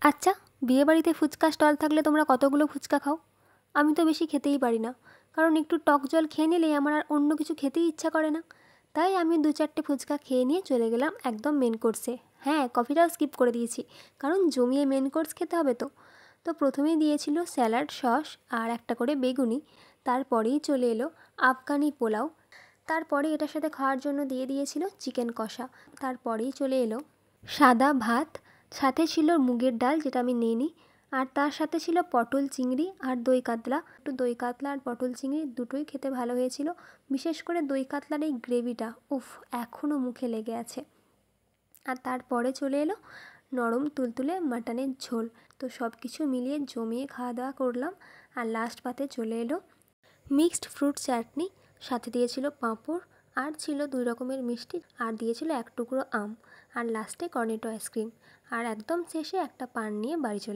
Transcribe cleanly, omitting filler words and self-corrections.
আচ্ছা, বিয়েবাড়িতে ফুচকা স্টল থাকলে তোমরা কতগুলো ফুচকা খাও? আমি তো বেশি খেতেই পারি না, কারণ একটু টক জল খেয়ে নিলেই আমার আর অন্য কিছু খেতেই ইচ্ছা করে না। তাই আমি 2-4টে ফুচকা খেয়ে নিয়ে চলে গেলাম একদম মেন কোর্সে। হ্যাঁ, কফিটাও স্কিপ করে দিয়েছি, কারণ জমিয়ে মেন কোর্স খেতে হবে তো। তো প্রথমেই দিয়েছিল স্যালাড, সস আর একটা করে বেগুনি। তারপরেই চলে এলো আফগানি পোলাও। তারপরে এটার সাথে খাওয়ার জন্য দিয়ে দিয়েছিল চিকেন কষা। তারপরেই চলে এলো সাদা ভাত, সাথে ছিল মুগের ডাল যেটা আমি নিইনি, আর তার সাথে ছিল পটল চিংড়ি আর দই কাতলা। একটু দই কাতলা আর পটল চিংড়ি দুটোই খেতে ভালো হয়েছিল। বিশেষ করে দই কাতলার এই গ্রেভিটা, উফ, এখনও মুখে লেগে আছে। আর তারপরে চলে এলো নরম তুলতুলে মাটনের ঝোল। তো সব কিছু মিলিয়ে জমিয়ে খাওয়া দাওয়া করলাম। আর লাস্ট পাতে চলে এলো মিক্সড ফ্রুট চাটনি, সাথে দিয়েছিল পাঁপড়, আর ছিল 2 রকমের মিষ্টি, আর দিয়েছিল 1 টুকরো আম, আর লাস্টে কর্নেটো আইসক্রিম। আর একদম শেষে একটা পান নিয়ে বাড়ি চলে